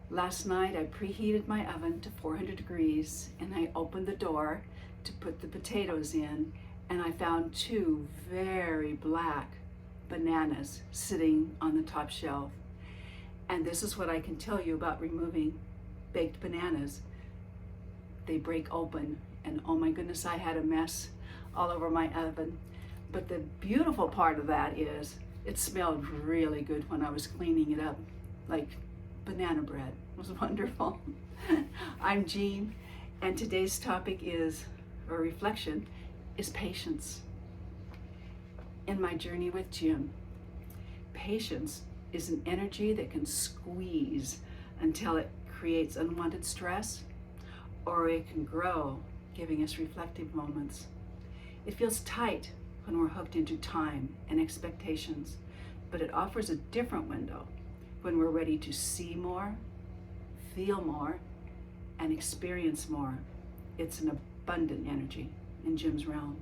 Last night I preheated my oven to 400 degrees and I opened the door to put the potatoes in, and I found two very black bananas sitting on the top shelf. And this is what I can tell you about removing baked bananas. They break open, and oh my goodness, I had a mess all over my oven. But the beautiful part of that is it smelled really good when I was cleaning it up, like banana bread. It was wonderful. I'm Jeanne, and today's topic is, or reflection, is patience. In my journey with Jim, patience is an energy that can squeeze until it creates unwanted stress, or it can grow, giving us reflective moments. It feels tight when we're hooked into time and expectations, but it offers a different window when we're ready to see more, feel more, and experience more. It's an abundant energy in Jim's realm.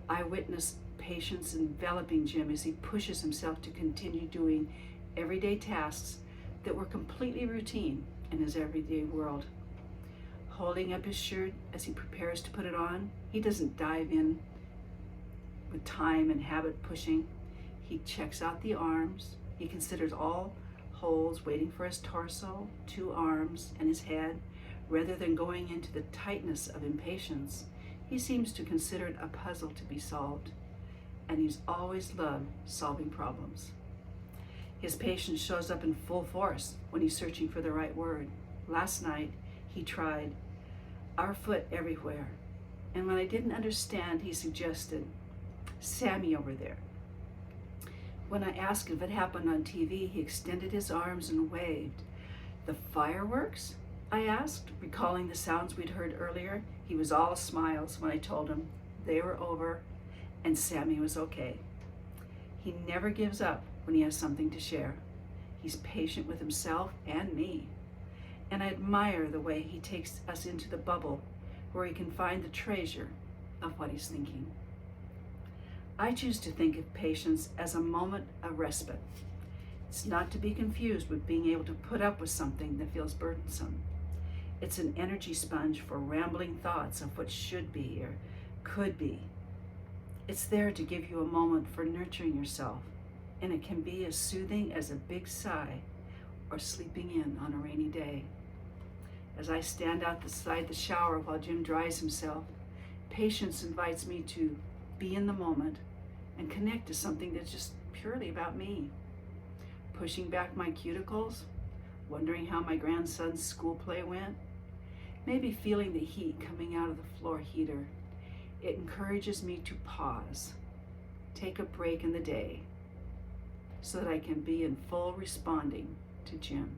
I witnessed patience enveloping Jim as he pushes himself to continue doing everyday tasks that were completely routine in his everyday world. Holding up his shirt as he prepares to put it on, he doesn't dive in with time and habit pushing. He checks out the arms. He considers all holes waiting for his torso, 2 arms, and his head. Rather than going into the tightness of impatience, he seems to consider it a puzzle to be solved, and he's always loved solving problems. His patience shows up in full force when he's searching for the right word. Last night, he tried "our foot everywhere," and when I didn't understand, he suggested "Sammy over there." When I asked if it happened on TV, he extended his arms and waved. "The fireworks?" I asked, recalling the sounds we'd heard earlier. He was all smiles when I told him they were over and Sammy was okay. He never gives up when he has something to share. He's patient with himself and me. And I admire the way he takes us into the bubble where he can find the treasure of what he's thinking. I choose to think of patience as a moment of respite. It's not to be confused with being able to put up with something that feels burdensome. It's an energy sponge for rambling thoughts of what should be or could be. It's there to give you a moment for nurturing yourself, and it can be as soothing as a big sigh or sleeping in on a rainy day. As I stand outside the shower while Jim dries himself, patience invites me to be in the moment and connect to something that's just purely about me. Pushing back my cuticles, wondering how my grandson's school play went, maybe feeling the heat coming out of the floor heater. It encourages me to pause, take a break in the day, so that I can be in full responding to Jim.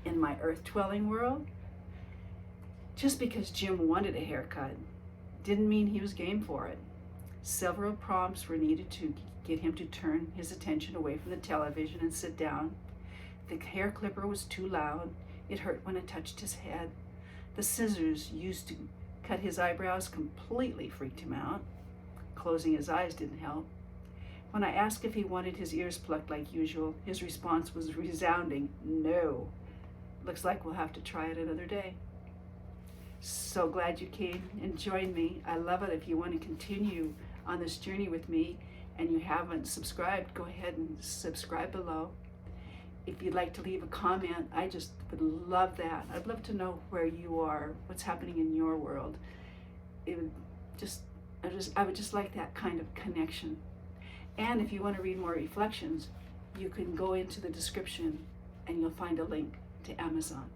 In my earth-dwelling world, just because Jim wanted a haircut didn't mean he was game for it. Several prompts were needed to get him to turn his attention away from the television and sit down. The hair clipper was too loud. It hurt when it touched his head. The scissors used to cut his eyebrows completely freaked him out. Closing his eyes didn't help. When I asked if he wanted his ears plucked like usual, his response was resounding, "No. Looks like we'll have to try it another day." So glad you came and joined me. I love it. If you want to continue on this journey with me and you haven't subscribed, go ahead and subscribe below. If you'd like to leave a comment, I just would love that. I'd love to know where you are, what's happening in your world. It would I would just like that kind of connection. And if you want to read more reflections, you can go into the description and you'll find a link to Amazon.